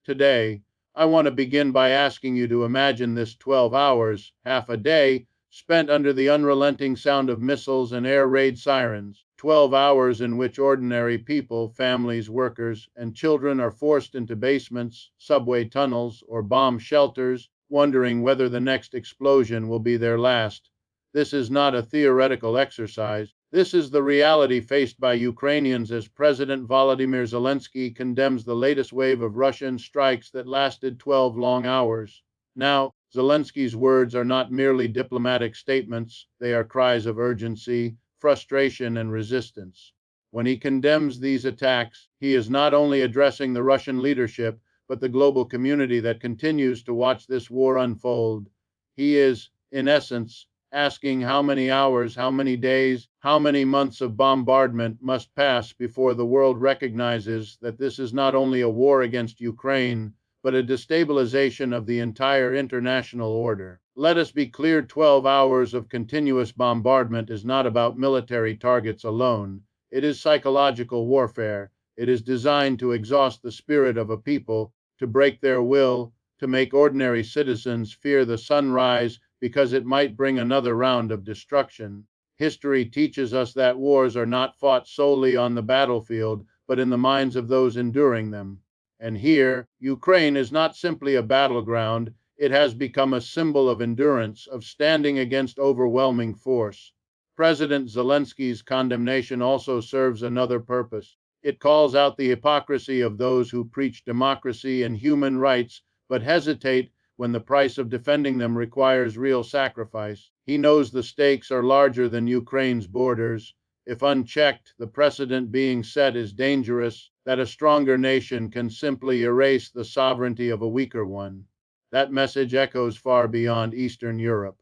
Today, I want to begin by asking you to imagine this 12 hours, half a day, spent under the unrelenting sound of missiles and air raid sirens. 12 hours in which ordinary people, families, workers, and children are forced into basements, subway tunnels, or bomb shelters, wondering whether the next explosion will be their last. This is not a theoretical exercise. This is the reality faced by Ukrainians as President Volodymyr Zelensky condemns the latest wave of Russian strikes that lasted 12 long hours. Now, Zelensky's words are not merely diplomatic statements, they are cries of urgency, frustration, and resistance. When he condemns these attacks, he is not only addressing the Russian leadership, but the global community that continues to watch this war unfold. He is, in essence, asking how many hours, how many days, how many months of bombardment must pass before the world recognizes that this is not only a war against Ukraine, but a destabilization of the entire international order. Let us be clear, 12 hours of continuous bombardment is not about military targets alone. It is psychological warfare. It is designed to exhaust the spirit of a people, to break their will, to make ordinary citizens fear the sunrise because it might bring another round of destruction. History teaches us that wars are not fought solely on the battlefield, but in the minds of those enduring them. And here, Ukraine is not simply a battleground, it has become a symbol of endurance, of standing against overwhelming force. President Zelensky's condemnation also serves another purpose. It calls out the hypocrisy of those who preach democracy and human rights, but hesitate when the price of defending them requires real sacrifice. He knows the stakes are larger than Ukraine's borders. If unchecked, the precedent being set is dangerous, that a stronger nation can simply erase the sovereignty of a weaker one. That message echoes far beyond Eastern Europe.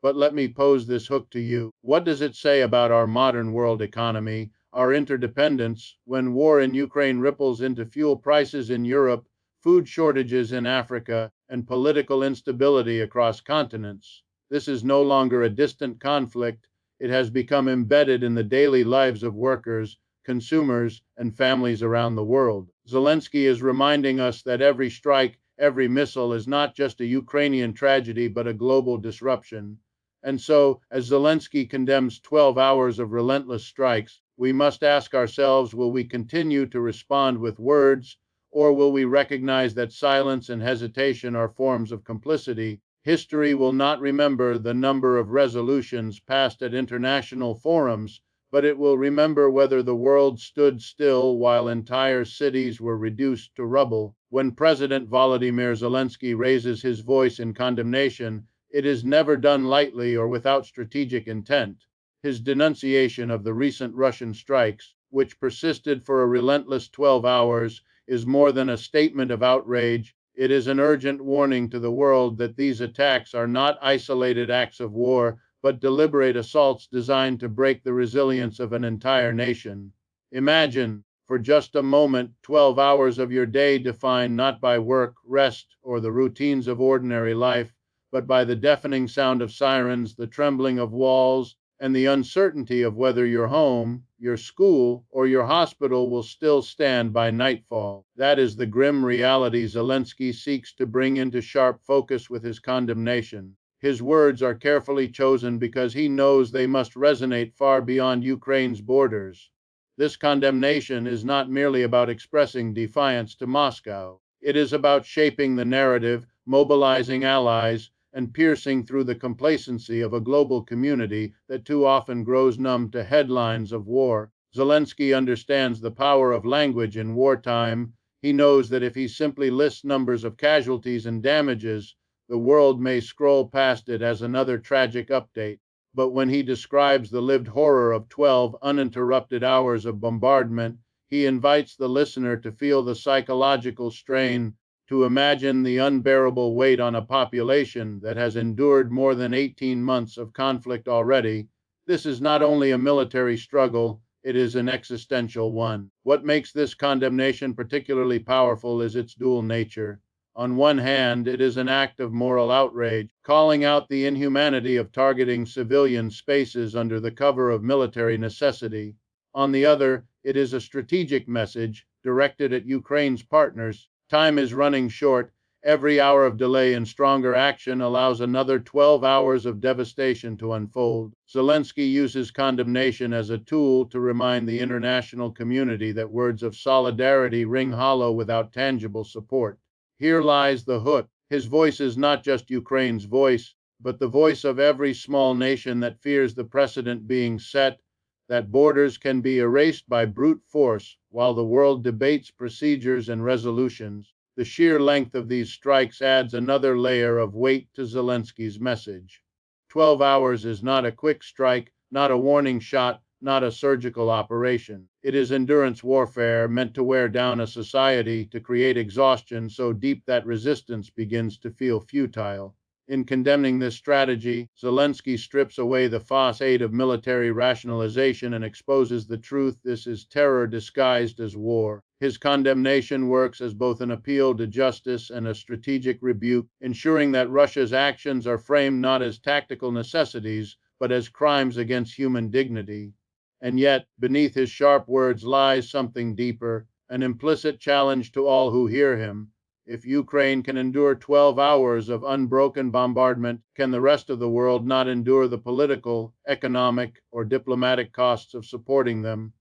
But let me pose this hook to you. What does it say about our modern world economy, our interdependence, when war in Ukraine ripples into fuel prices in Europe, food shortages in Africa, and political instability across continents? This is no longer a distant conflict. It has become embedded in the daily lives of workers, consumers, and families around the world. Zelensky is reminding us that every strike, every missile is not just a Ukrainian tragedy, but a global disruption. And so, as Zelensky condemns 12 hours of relentless strikes, we must ask ourselves, will we continue to respond with words, or will we recognize that silence and hesitation are forms of complicity? History will not remember the number of resolutions passed at international forums, but it will remember whether the world stood still while entire cities were reduced to rubble. When President Volodymyr Zelensky raises his voice in condemnation, it is never done lightly or without strategic intent. His denunciation of the recent Russian strikes, which persisted for a relentless 12 hours, is more than a statement of outrage. It is an urgent warning to the world that these attacks are not isolated acts of war, but deliberate assaults designed to break the resilience of an entire nation. Imagine, for just a moment, 12 hours of your day defined not by work, rest, or the routines of ordinary life, but by the deafening sound of sirens, the trembling of walls, and the uncertainty of whether your home, your school, or your hospital will still stand by nightfall. That is the grim reality Zelensky seeks to bring into sharp focus with his condemnation. His words are carefully chosen because he knows they must resonate far beyond Ukraine's borders. This condemnation is not merely about expressing defiance to Moscow. It is about shaping the narrative, mobilizing allies, and piercing through the complacency of a global community that too often grows numb to headlines of war. Zelensky understands the power of language in wartime. He knows that if he simply lists numbers of casualties and damages, the world may scroll past it as another tragic update. But when he describes the lived horror of 12 uninterrupted hours of bombardment, he invites the listener to feel the psychological strain, to imagine the unbearable weight on a population that has endured more than 18 months of conflict already. This is not only a military struggle, it is an existential one. What makes this condemnation particularly powerful is its dual nature. On one hand, it is an act of moral outrage, calling out the inhumanity of targeting civilian spaces under the cover of military necessity. On the other, it is a strategic message directed at Ukraine's partners, Time is running short. Every hour of delay in stronger action allows another 12 hours of devastation to unfold. Zelensky uses condemnation as a tool to remind the international community that words of solidarity ring hollow without tangible support. Here lies the hook. His voice is not just Ukraine's voice, but the voice of every small nation that fears the precedent being set, that borders can be erased by brute force while the world debates procedures and resolutions. The sheer length of these strikes adds another layer of weight to Zelensky's message. 12 hours is not a quick strike, not a warning shot, not a surgical operation. It is endurance warfare meant to wear down a society, to create exhaustion so deep that resistance begins to feel futile. In condemning this strategy, Zelensky strips away the facade of military rationalization and exposes the truth: this is terror disguised as war. His condemnation works as both an appeal to justice and a strategic rebuke, ensuring that Russia's actions are framed not as tactical necessities, but as crimes against human dignity. And yet, beneath his sharp words lies something deeper, an implicit challenge to all who hear him. If Ukraine can endure 12 hours of unbroken bombardment, can the rest of the world not endure the political, economic, or diplomatic costs of supporting them?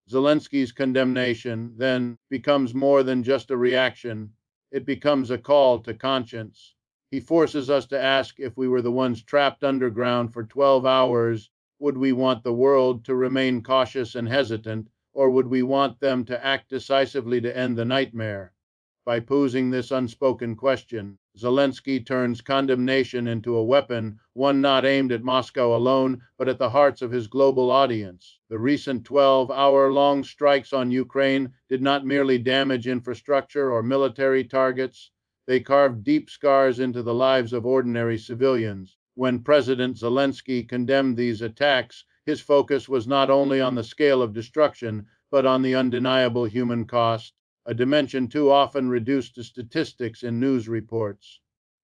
Zelensky's condemnation, then, becomes more than just a reaction. It becomes a call to conscience. He forces us to ask, if we were the ones trapped underground for 12 hours, would we want the world to remain cautious and hesitant, or would we want them to act decisively to end the nightmare? By posing this unspoken question, Zelensky turns condemnation into a weapon, one not aimed at Moscow alone, but at the hearts of his global audience. The recent 12-hour-long strikes on Ukraine did not merely damage infrastructure or military targets, they carved deep scars into the lives of ordinary civilians. When President Zelensky condemned these attacks, his focus was not only on the scale of destruction, but on the undeniable human cost, a dimension too often reduced to statistics in news reports.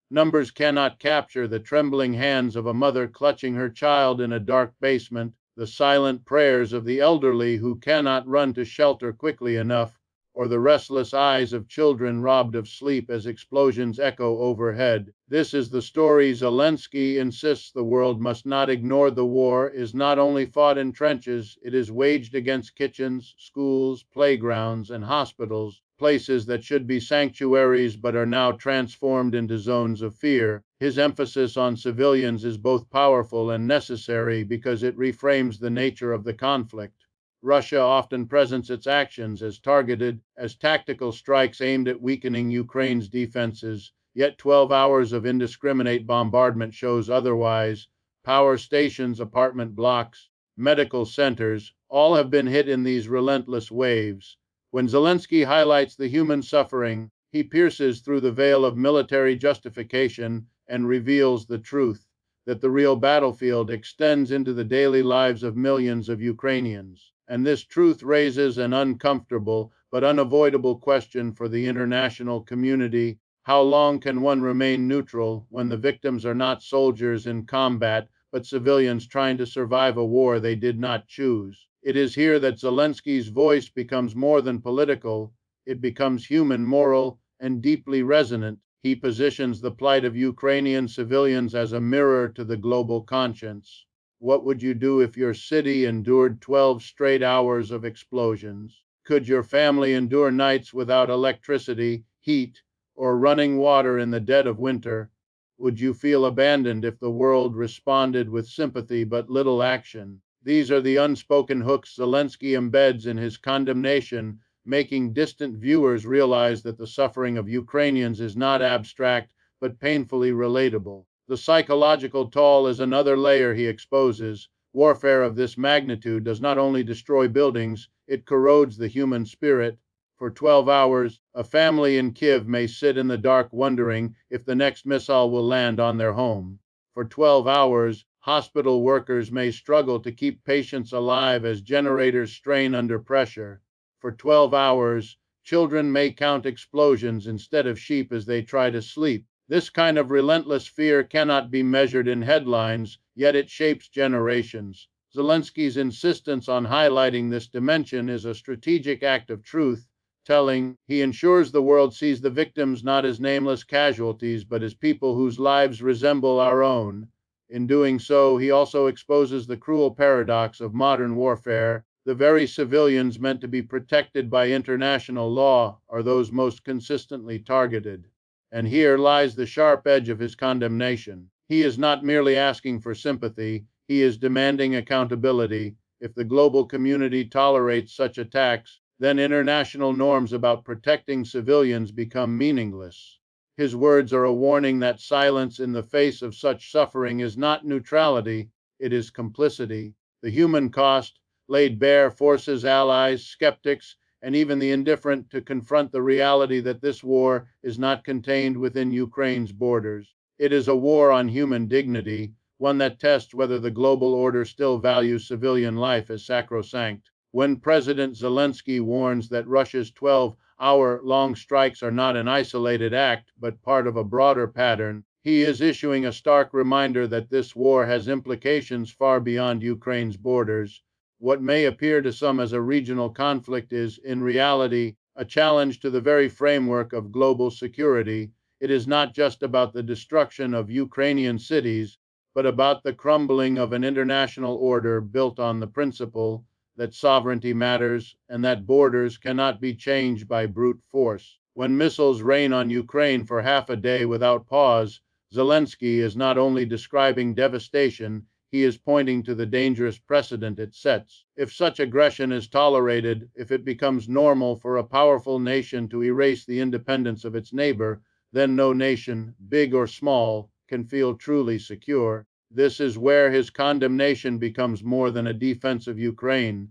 Numbers cannot capture the trembling hands of a mother clutching her child in a dark basement, the silent prayers of the elderly who cannot run to shelter quickly enough, or the restless eyes of children robbed of sleep as explosions echo overhead. This is the story Zelensky insists the world must not ignore. The war is not only fought in trenches, it is waged against kitchens, schools, playgrounds, and hospitals, places that should be sanctuaries but are now transformed into zones of fear. His emphasis on civilians is both powerful and necessary because it reframes the nature of the conflict. Russia often presents its actions as targeted, as tactical strikes aimed at weakening Ukraine's defenses, yet 12 hours of indiscriminate bombardment shows otherwise. Power stations, apartment blocks, medical centers, all have been hit in these relentless waves. When Zelensky highlights the human suffering, he pierces through the veil of military justification and reveals the truth, that the real battlefield extends into the daily lives of millions of Ukrainians. And this truth raises an uncomfortable but unavoidable question for the international community: how long can one remain neutral when the victims are not soldiers in combat, but civilians trying to survive a war they did not choose? It is here that Zelensky's voice becomes more than political, it becomes human, moral, and deeply resonant. He positions the plight of Ukrainian civilians as a mirror to the global conscience. What would you do if your city endured 12 straight hours of explosions? Could your family endure nights without electricity, heat, or running water in the dead of winter? Would you feel abandoned if the world responded with sympathy but little action? These are the unspoken hooks Zelensky embeds in his condemnation, making distant viewers realize that the suffering of Ukrainians is not abstract, but painfully relatable. The psychological toll is another layer he exposes. Warfare of this magnitude does not only destroy buildings, it corrodes the human spirit. For 12 hours, a family in Kiev may sit in the dark wondering if the next missile will land on their home. For 12 hours, hospital workers may struggle to keep patients alive as generators strain under pressure. For 12 hours, children may count explosions instead of sheep as they try to sleep. This kind of relentless fear cannot be measured in headlines, yet it shapes generations. Zelensky's insistence on highlighting this dimension is a strategic act of truth, telling. He ensures the world sees the victims not as nameless casualties, but as people whose lives resemble our own. In doing so, he also exposes the cruel paradox of modern warfare. The very civilians meant to be protected by international law are those most consistently targeted. And here lies the sharp edge of his condemnation. He is not merely asking for sympathy, he is demanding accountability. If the global community tolerates such attacks, then international norms about protecting civilians become meaningless. His words are a warning that silence in the face of such suffering is not neutrality, it is complicity. The human cost, laid bare, forces allies, skeptics, and even the indifferent to confront the reality that this war is not contained within Ukraine's borders. It is a war on human dignity, one that tests whether the global order still values civilian life as sacrosanct. When President Zelensky warns that Russia's 12-hour-long strikes are not an isolated act, but part of a broader pattern, he is issuing a stark reminder that this war has implications far beyond Ukraine's borders. What may appear to some as a regional conflict is, in reality, a challenge to the very framework of global security. It is not just about the destruction of Ukrainian cities, but about the crumbling of an international order built on the principle that sovereignty matters and that borders cannot be changed by brute force. When missiles rain on Ukraine for half a day without pause, Zelensky is not only describing devastation, he is pointing to the dangerous precedent it sets. If such aggression is tolerated, if it becomes normal for a powerful nation to erase the independence of its neighbor, then no nation, big or small, can feel truly secure. This is where his condemnation becomes more than a defense of Ukraine.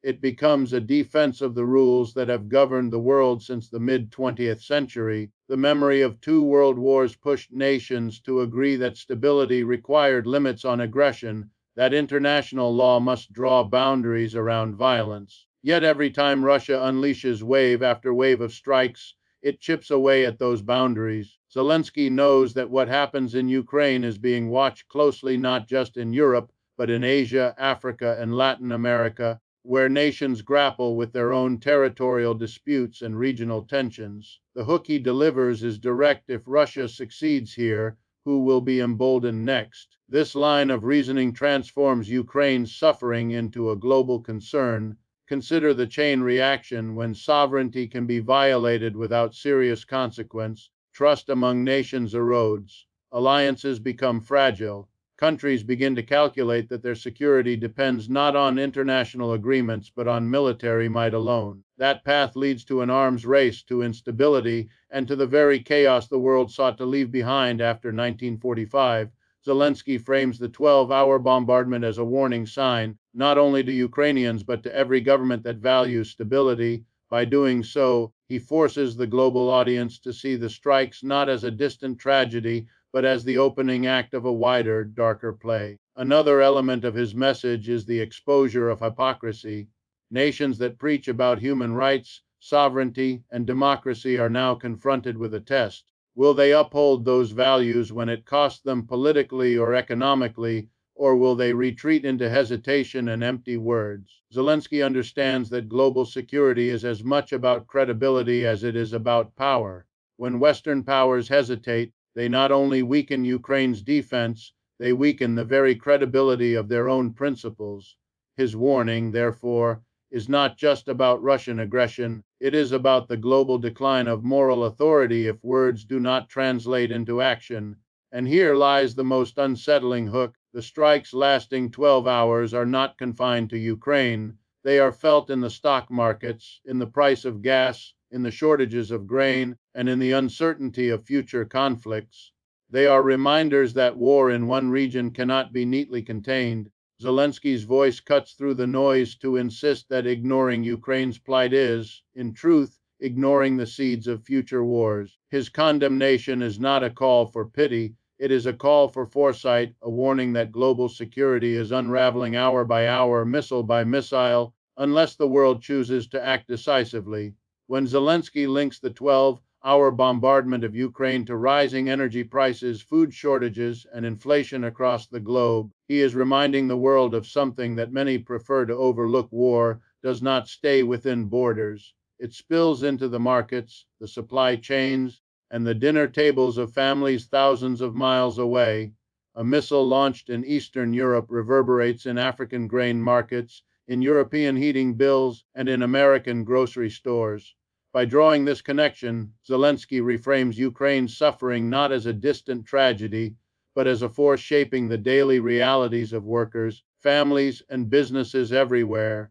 It becomes a defense of the rules that have governed the world since the mid-20th century. The memory of two world wars pushed nations to agree that stability required limits on aggression, that international law must draw boundaries around violence. Yet every time Russia unleashes wave after wave of strikes, it chips away at those boundaries. Zelensky knows that what happens in Ukraine is being watched closely not just in Europe, but in Asia, Africa, and Latin America, where nations grapple with their own territorial disputes and regional tensions. The hook he delivers is direct. If Russia succeeds here, who will be emboldened next? This line of reasoning transforms Ukraine's suffering into a global concern. Consider the chain reaction. When sovereignty can be violated without serious consequence, trust among nations erodes, alliances become fragile, countries begin to calculate that their security depends not on international agreements but on military might alone. That path leads to an arms race, to instability, and to the very chaos the world sought to leave behind after 1945. Zelensky frames the 12-hour bombardment as a warning sign, not only to Ukrainians but to every government that values stability. By doing so, he forces the global audience to see the strikes not as a distant tragedy, but as the opening act of a wider, darker play. Another element of his message is the exposure of hypocrisy. Nations that preach about human rights, sovereignty, and democracy are now confronted with a test. Will they uphold those values when it costs them politically or economically, or will they retreat into hesitation and empty words? Zelensky understands that global security is as much about credibility as it is about power. When Western powers hesitate, they not only weaken Ukraine's defense, they weaken the very credibility of their own principles. His warning, therefore, is not just about Russian aggression, it is about the global decline of moral authority if words do not translate into action. And here lies the most unsettling hook. The strikes lasting 12 hours are not confined to Ukraine. They are felt in the stock markets, in the price of gas, in the shortages of grain, and in the uncertainty of future conflicts. They are reminders that war in one region cannot be neatly contained. Zelensky's voice cuts through the noise to insist that ignoring Ukraine's plight is, in truth, ignoring the seeds of future wars. His condemnation is not a call for pity, it is a call for foresight, a warning that global security is unraveling hour by hour, missile by missile, unless the world chooses to act decisively. When Zelensky links the 12-hour bombardment of Ukraine to rising energy prices, food shortages, and inflation across the globe, he is reminding the world of something that many prefer to overlook. War does not stay within borders. It spills into the markets, the supply chains, and the dinner tables of families thousands of miles away. A missile launched in Eastern Europe reverberates in African grain markets, in European heating bills, and in American grocery stores. By drawing this connection, Zelensky reframes Ukraine's suffering not as a distant tragedy, but as a force shaping the daily realities of workers, families, and businesses everywhere.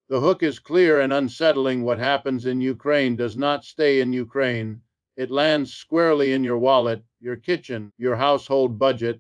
The hook is clear and unsettling. What happens in Ukraine does not stay in Ukraine. It lands squarely in your wallet, your kitchen, your household budget.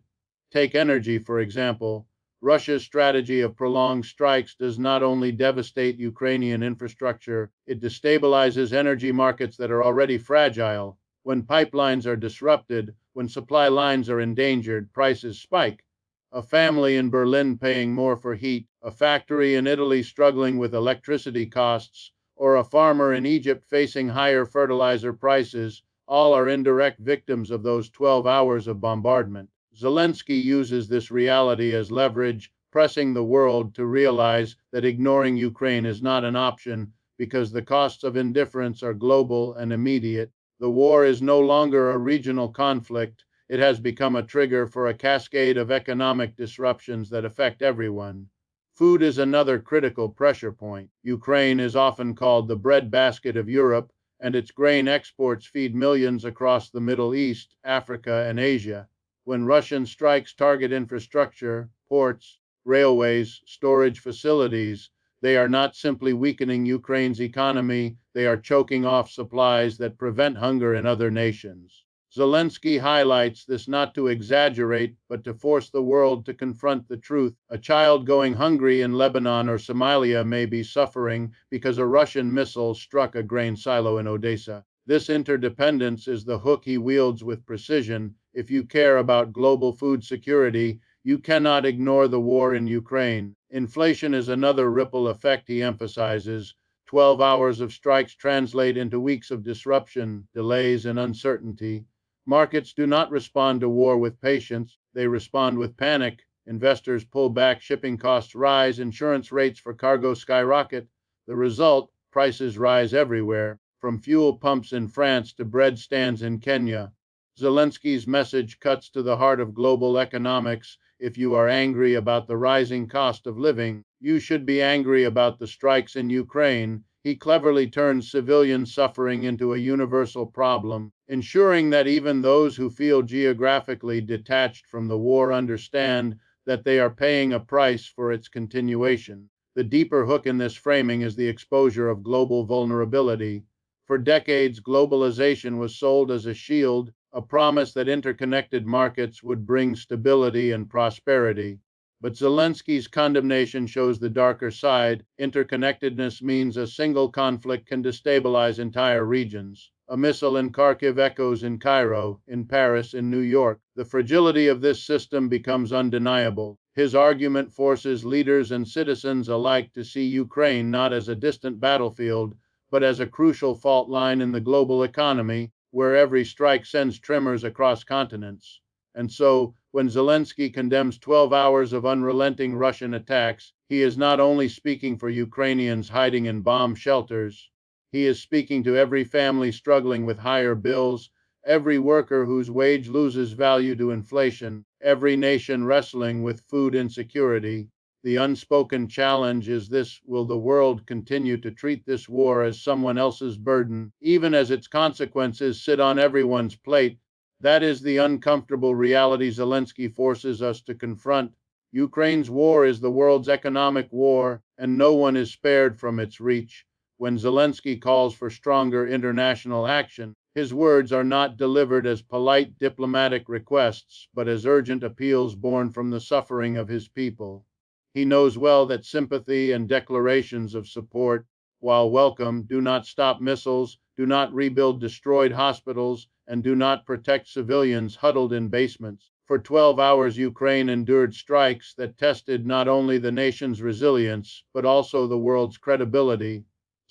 Take energy, for example. Russia's strategy of prolonged strikes does not only devastate Ukrainian infrastructure, it destabilizes energy markets that are already fragile. When pipelines are disrupted, when supply lines are endangered, prices spike. A family in Berlin paying more for heat, a factory in Italy struggling with electricity costs, or a farmer in Egypt facing higher fertilizer prices, all are indirect victims of those 12 hours of bombardment. Zelensky uses this reality as leverage, pressing the world to realize that ignoring Ukraine is not an option because the costs of indifference are global and immediate. The war is no longer a regional conflict. It has become a trigger for a cascade of economic disruptions that affect everyone. Food is another critical pressure point. Ukraine is often called the breadbasket of Europe, and its grain exports feed millions across the Middle East, Africa, and Asia. When Russian strikes target infrastructure, ports, railways, storage facilities, they are not simply weakening Ukraine's economy, they are choking off supplies that prevent hunger in other nations. Zelensky highlights this not to exaggerate, but to force the world to confront the truth. A child going hungry in Lebanon or Somalia may be suffering because a Russian missile struck a grain silo in Odessa. This interdependence is the hook he wields with precision. If you care about global food security, you cannot ignore the war in Ukraine. Inflation is another ripple effect he emphasizes. 12 hours of strikes translate into weeks of disruption, delays, and uncertainty. Markets do not respond to war with patience, they respond with panic. Investors pull back, shipping costs rise, insurance rates for cargo skyrocket. The result, prices rise everywhere, from fuel pumps in France to bread stands in Kenya. Zelensky's message cuts to the heart of global economics. If you are angry about the rising cost of living, you should be angry about the strikes in Ukraine. He cleverly turns civilian suffering into a universal problem, ensuring that even those who feel geographically detached from the war understand that they are paying a price for its continuation. The deeper hook in this framing is the exposure of global vulnerability. For decades, globalization was sold as a shield, a promise that interconnected markets would bring stability and prosperity. But Zelensky's condemnation shows the darker side. Interconnectedness means a single conflict can destabilize entire regions. A missile in Kharkiv echoes in Cairo, in Paris, in New York. The fragility of this system becomes undeniable. His argument forces leaders and citizens alike to see Ukraine not as a distant battlefield, but as a crucial fault line in the global economy, where every strike sends tremors across continents. And so, when Zelensky condemns 12 hours of unrelenting Russian attacks, he is not only speaking for Ukrainians hiding in bomb shelters, he is speaking to every family struggling with higher bills, every worker whose wage loses value to inflation, every nation wrestling with food insecurity. The unspoken challenge is this: will the world continue to treat this war as someone else's burden, even as its consequences sit on everyone's plate? That is the uncomfortable reality Zelensky forces us to confront. Ukraine's war is the world's economic war, and no one is spared from its reach. When Zelensky calls for stronger international action, his words are not delivered as polite diplomatic requests, but as urgent appeals born from the suffering of his people. He knows well that sympathy and declarations of support, while welcome, do not stop missiles, do not rebuild destroyed hospitals, and do not protect civilians huddled in basements. For 12 hours, Ukraine endured strikes that tested not only the nation's resilience, but also the world's credibility.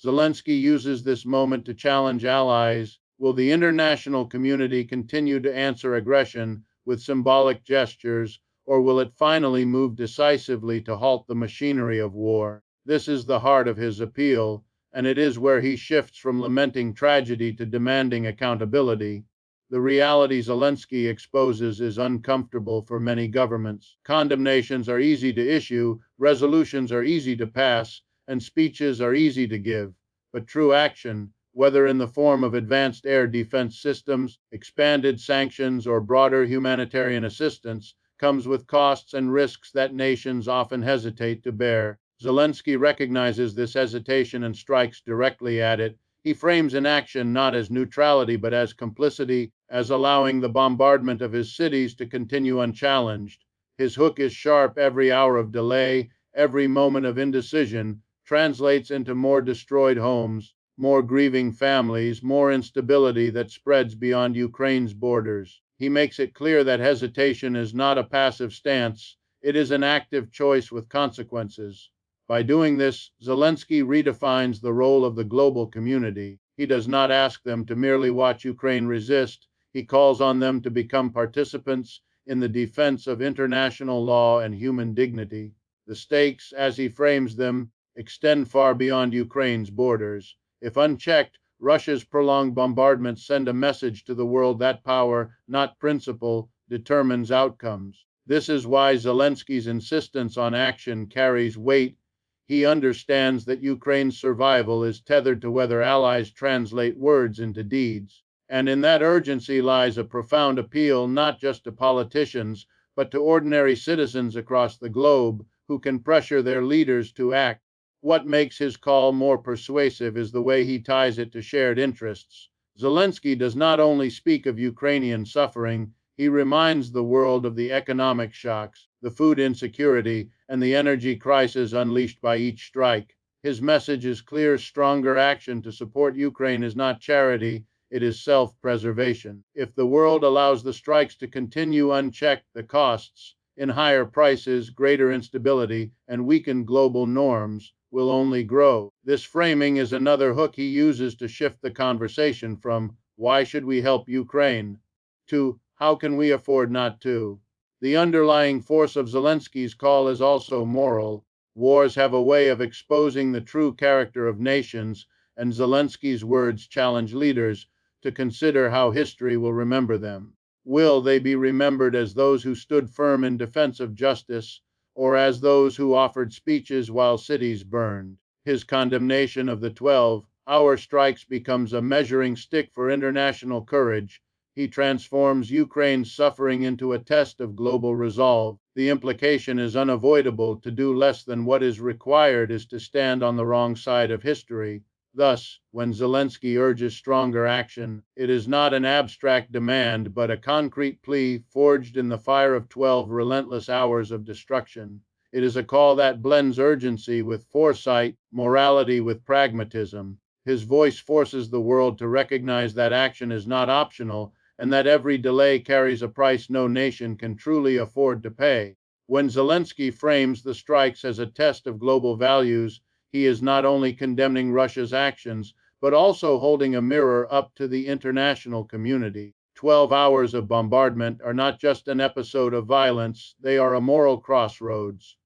Zelensky uses this moment to challenge allies. Will the international community continue to answer aggression with symbolic gestures, or will it finally move decisively to halt the machinery of war? This is the heart of his appeal. and it is where he shifts from lamenting tragedy to demanding accountability. The reality Zelensky exposes is uncomfortable for many governments. Condemnations are easy to issue, resolutions are easy to pass, and speeches are easy to give. But true action, whether in the form of advanced air defense systems, expanded sanctions, or broader humanitarian assistance, comes with costs and risks that nations often hesitate to bear. Zelensky recognizes this hesitation and strikes directly at it. He frames inaction not as neutrality but as complicity, as allowing the bombardment of his cities to continue unchallenged. His hook is sharp. Every hour of delay, every moment of indecision translates into more destroyed homes, more grieving families, more instability that spreads beyond Ukraine's borders. He makes it clear that hesitation is not a passive stance, it is an active choice with consequences. By doing this, Zelensky redefines the role of the global community. He does not ask them to merely watch Ukraine resist, he calls on them to become participants in the defense of international law and human dignity. The stakes, as he frames them, extend far beyond Ukraine's borders. If unchecked, Russia's prolonged bombardments send a message to the world that power, not principle, determines outcomes. This is why Zelensky's insistence on action carries weight. He understands that Ukraine's survival is tethered to whether allies translate words into deeds. And in that urgency lies a profound appeal not just to politicians, but to ordinary citizens across the globe who can pressure their leaders to act. What makes his call more persuasive is the way he ties it to shared interests. Zelensky does not only speak of Ukrainian suffering, he reminds the world of the economic shocks, the food insecurity, and the energy crisis unleashed by each strike. His message is clear: stronger action to support Ukraine is not charity, it is self-preservation. If the world allows the strikes to continue unchecked, the costs, in higher prices, greater instability, and weakened global norms, will only grow. This framing is another hook he uses to shift the conversation from "why should we help Ukraine?" to "how can we afford not to?" The underlying force of Zelensky's call is also moral. Wars have a way of exposing the true character of nations, and Zelensky's words challenge leaders to consider how history will remember them. Will they be remembered as those who stood firm in defense of justice, or as those who offered speeches while cities burned? His condemnation of the 12-hour strikes becomes a measuring stick for international courage. He transforms Ukraine's suffering into a test of global resolve. The implication is unavoidable: to do less than what is required is to stand on the wrong side of history. Thus, when Zelensky urges stronger action, it is not an abstract demand, but a concrete plea forged in the fire of 12 relentless hours of destruction. It is a call that blends urgency with foresight, morality with pragmatism. His voice forces the world to recognize that action is not optional, and that every delay carries a price no nation can truly afford to pay. When Zelensky frames the strikes as a test of global values, he is not only condemning Russia's actions, but also holding a mirror up to the international community. 12 hours of bombardment are not just an episode of violence, they are a moral crossroads.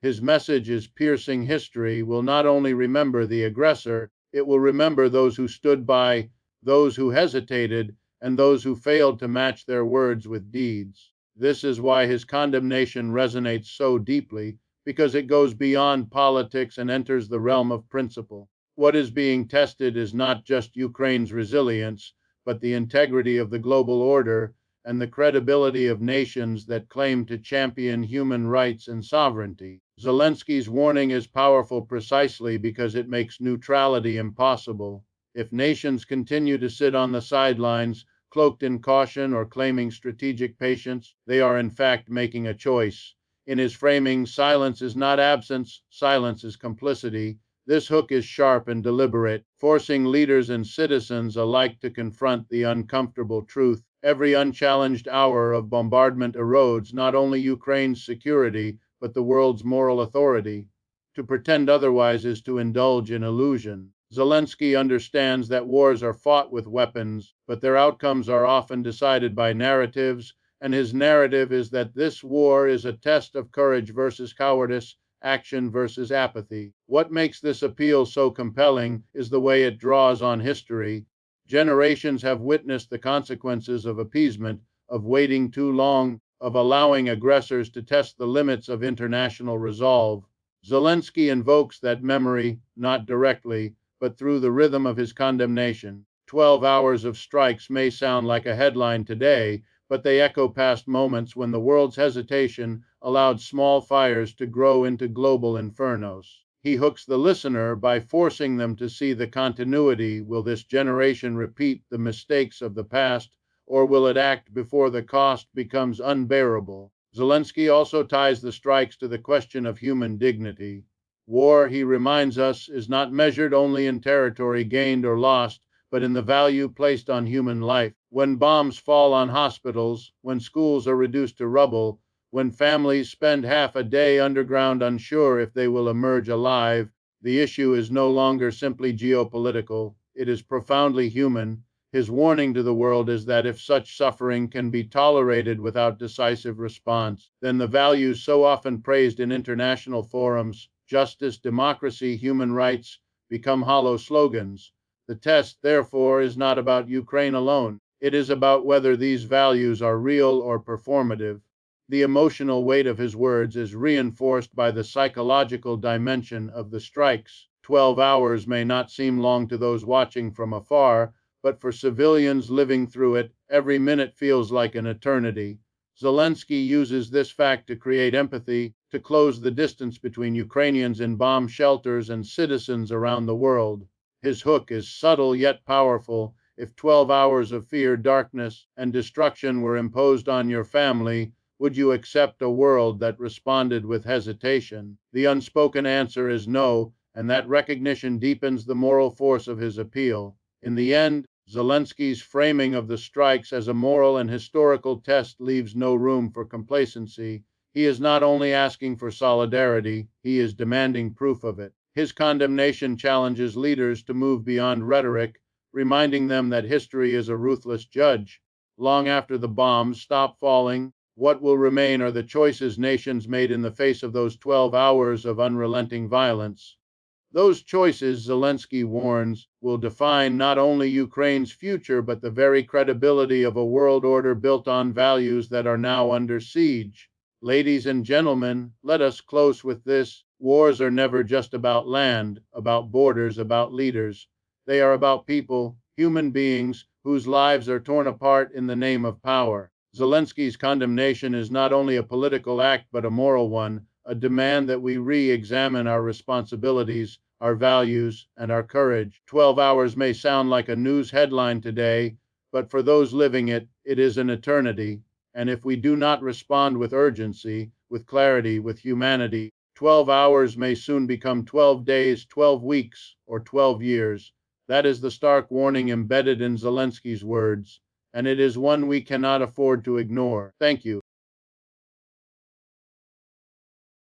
His message is piercing: history will not only remember the aggressor, it will remember those who stood by, those who hesitated, and those who failed to match their words with deeds. This is why his condemnation resonates so deeply, because it goes beyond politics and enters the realm of principle. What is being tested is not just Ukraine's resilience, but the integrity of the global order and the credibility of nations that claim to champion human rights and sovereignty. Zelensky's warning is powerful precisely because it makes neutrality impossible. If nations continue to sit on the sidelines, cloaked in caution or claiming strategic patience, they are in fact making a choice. In his framing, silence is not absence, silence is complicity. This hook is sharp and deliberate, forcing leaders and citizens alike to confront the uncomfortable truth. Every unchallenged hour of bombardment erodes not only Ukraine's security, but the world's moral authority. To pretend otherwise is to indulge in illusion. Zelensky understands that wars are fought with weapons, but their outcomes are often decided by narratives, and his narrative is that this war is a test of courage versus cowardice, action versus apathy. What makes this appeal so compelling is the way it draws on history. Generations have witnessed the consequences of appeasement, of waiting too long, of allowing aggressors to test the limits of international resolve. Zelensky invokes that memory, not directly, but through the rhythm of his condemnation. 12 hours of strikes may sound like a headline today, but they echo past moments when the world's hesitation allowed small fires to grow into global infernos. He hooks the listener by forcing them to see the continuity. Will this generation repeat the mistakes of the past, or will it act before the cost becomes unbearable? Zelensky also ties the strikes to the question of human dignity. War, he reminds us, is not measured only in territory gained or lost, but in the value placed on human life. When bombs fall on hospitals, when schools are reduced to rubble, when families spend half a day underground unsure if they will emerge alive, the issue is no longer simply geopolitical, it is profoundly human. His warning to the world is that if such suffering can be tolerated without decisive response, then the values so often praised in international forums, justice, democracy, human rights, become hollow slogans. The test, therefore, is not about Ukraine alone. It is about whether these values are real or performative. The emotional weight of his words is reinforced by the psychological dimension of the strikes. 12 hours may not seem long to those watching from afar, but for civilians living through it, every minute feels like an eternity. Zelensky uses this fact to create empathy, to close the distance between Ukrainians in bomb shelters and citizens around the world. His hook is subtle yet powerful. If 12 hours of fear, darkness, and destruction were imposed on your family, would you accept a world that responded with hesitation? The unspoken answer is no, and that recognition deepens the moral force of his appeal. In the end, Zelensky's framing of the strikes as a moral and historical test leaves no room for complacency. He is not only asking for solidarity, he is demanding proof of it. His condemnation challenges leaders to move beyond rhetoric, reminding them that history is a ruthless judge. Long after the bombs stop falling, what will remain are the choices nations made in the face of those 12 hours of unrelenting violence. Those choices, Zelensky warns, will define not only Ukraine's future, but the very credibility of a world order built on values that are now under siege. Ladies and gentlemen, let us close with this. Wars are never just about land, about borders, about leaders. They are about people, human beings, whose lives are torn apart in the name of power. Zelensky's condemnation is not only a political act, but a moral one, a demand that we re-examine our responsibilities, our values, and our courage. 12 hours may sound like a news headline today, but for those living it, it is an eternity. And if we do not respond with urgency, with clarity, with humanity, 12 hours may soon become 12 days, 12 weeks, or 12 years. That is the stark warning embedded in Zelensky's words, and it is one we cannot afford to ignore. Thank you.